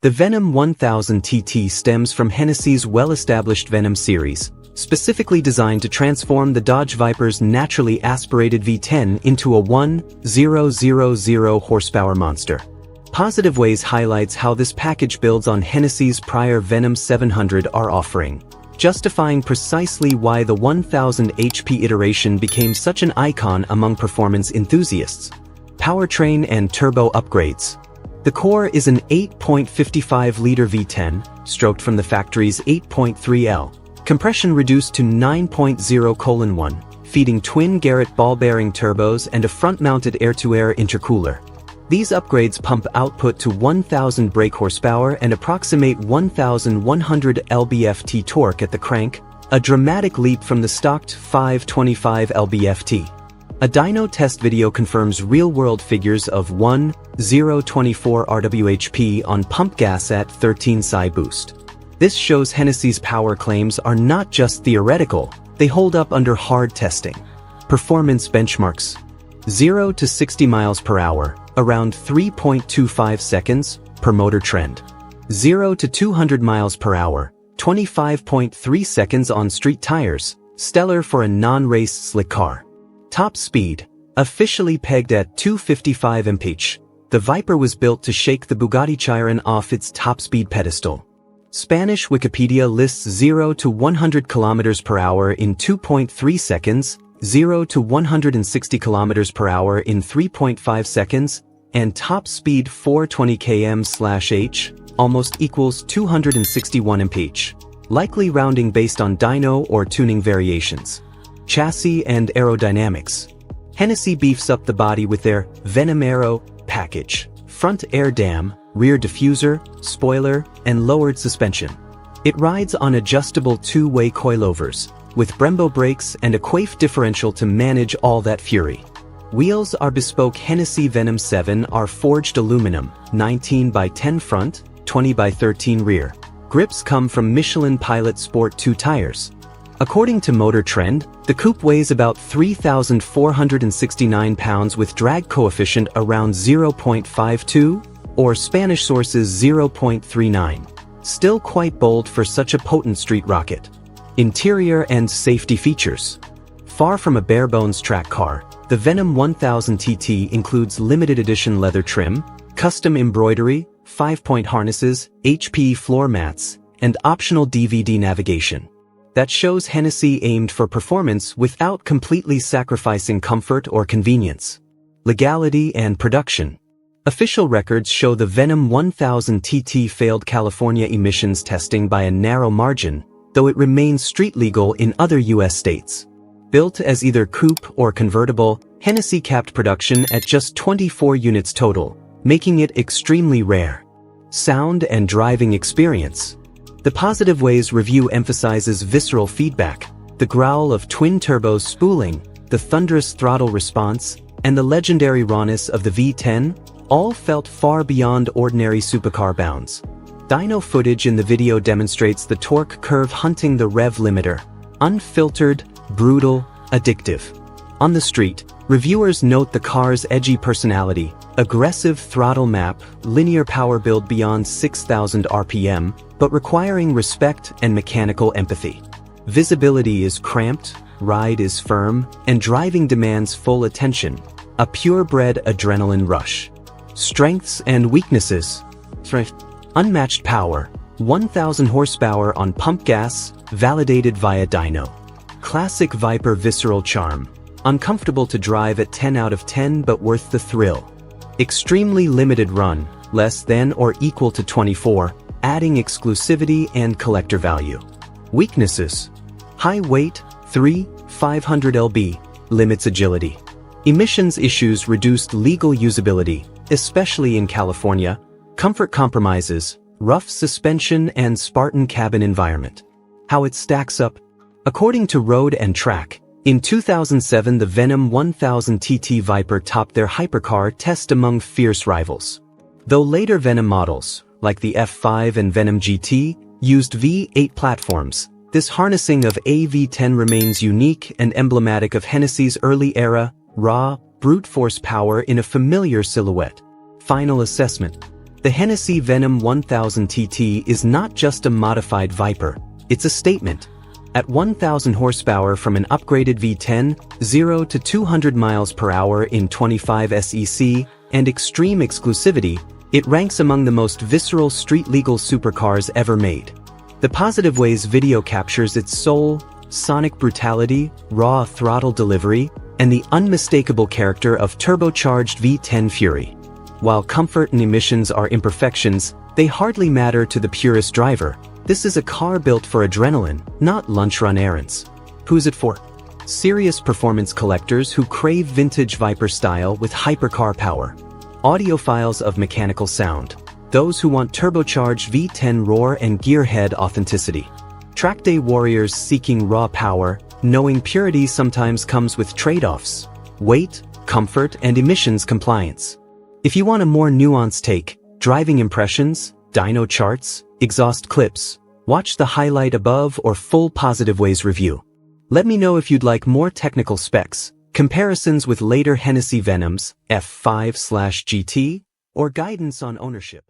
The Venom 1000 TT stems from Hennessey's well-established Venom series, specifically designed to transform the Dodge Viper's naturally aspirated V10 into a 1,000 horsepower monster. Positive Ways highlights how this package builds on Hennessey's prior Venom 700R offering, justifying precisely why the 1000 HP iteration became such an icon among performance enthusiasts. Powertrain and turbo upgrades. The core is an 8.55-liter V10, stroked from the factory's 8.3L. Compression reduced to 9.0:1, feeding twin Garrett ball-bearing turbos and a front-mounted air-to-air intercooler. These upgrades pump output to 1,000 brake horsepower and approximate 1,100 lb-ft torque at the crank, a dramatic leap from the stocked 525 lb-ft. A dyno test video confirms real-world figures of 1,024 rwhp on pump gas at 13 psi boost. This shows Hennessey's power claims are not just theoretical, they hold up under hard testing. Performance benchmarks. 0 to 60 miles per hour, around 3.25 seconds per motor trend. 0 to 200 miles per hour, 25.3 seconds on street tires, stellar for a non-race slick car. Top speed. Officially pegged at 255 mph, the Viper was built to shake the Bugatti Chiron off its top speed pedestal. Spanish Wikipedia lists 0 to 100 km per hour in 2.3 seconds, 0 to 160 km per hour in 3.5 seconds, and top speed 420 km/h, almost equals 261 mph, likely rounding based on dyno or tuning variations. Chassis and aerodynamics. Hennessey beefs up the body with their Venom Aero package, front air dam, rear diffuser, spoiler, and lowered suspension. It rides on adjustable two-way coilovers, with Brembo brakes and a Quaife differential to manage all that fury. Wheels are bespoke Hennessey Venom 7 are forged aluminum, 19 by 10 front, 20 by 13 rear. Grips come from Michelin Pilot Sport 2 tires. According to Motor Trend, the coupe weighs about 3,469 pounds with drag coefficient around 0.52, or Spanish sources 0.39. Still quite bold for such a potent street rocket. Interior and safety features. Far from a bare-bones track car, the Venom 1000 TT includes limited edition leather trim, custom embroidery, 5-point harnesses, HP floor mats, and optional DVD navigation. That shows Hennessey aimed for performance without completely sacrificing comfort or convenience. Legality and production. Official records show the Venom 1000 TT failed California emissions testing by a narrow margin, though it remains street legal in other U.S. states. Built as either coupe or convertible, Hennessey capped production at just 24 units total, making it extremely rare. Sound and driving experience. The Positive Ways review emphasizes visceral feedback, the growl of twin-turbo spooling, the thunderous throttle response, and the legendary rawness of the V10, all felt far beyond ordinary supercar bounds. Dyno footage in the video demonstrates the torque curve hunting the rev limiter. Unfiltered, brutal, addictive. On the street, reviewers note the car's edgy personality, aggressive throttle map, linear power build beyond 6,000 RPM, but requiring respect and mechanical empathy. Visibility is cramped, ride is firm, and driving demands full attention, a purebred adrenaline rush. Strengths and weaknesses. Unmatched power, 1,000 horsepower on pump gas, validated via dyno. Classic Viper visceral charm, uncomfortable to drive at 10 out of 10 but worth the thrill. Extremely limited run, less than or equal to 24, adding exclusivity and collector value. Weaknesses. High weight, 500 lb, limits agility. Emissions issues reduced legal usability, especially in California. Comfort compromises, rough suspension and Spartan cabin environment. How it stacks up. According to Road and Track, in 2007 the Venom 1000 TT Viper topped their hypercar test among fierce rivals. Though later Venom models, like the F5 and Venom GT, used V8 platforms, this harnessing of a V10 remains unique and emblematic of Hennessey's early era, raw, brute force power in a familiar silhouette. Final assessment. The Hennessey Venom 1000 TT is not just a modified Viper, it's a statement. At 1,000 horsepower from an upgraded V10, 0 to 200 miles per hour in 25 SEC, and extreme exclusivity, it ranks among the most visceral street-legal supercars ever made. The Positive Ways video captures its soul, sonic brutality, raw throttle delivery, and the unmistakable character of turbocharged V10 fury. While comfort and emissions are imperfections, they hardly matter to the purest driver. This is a car built for adrenaline, not lunch-run errands. Who's it for? Serious performance collectors who crave vintage Viper style with hypercar power. Audiophiles of mechanical sound. Those who want turbocharged V10 roar and gearhead authenticity. Track day warriors seeking raw power, knowing purity sometimes comes with trade-offs. Weight, comfort, and emissions compliance. If you want a more nuanced take, driving impressions, dyno charts, exhaust clips, watch the highlight above or full Positive Ways review. Let me know if you'd like more technical specs, comparisons with later Hennessey Venoms, F5/GT, or guidance on ownership.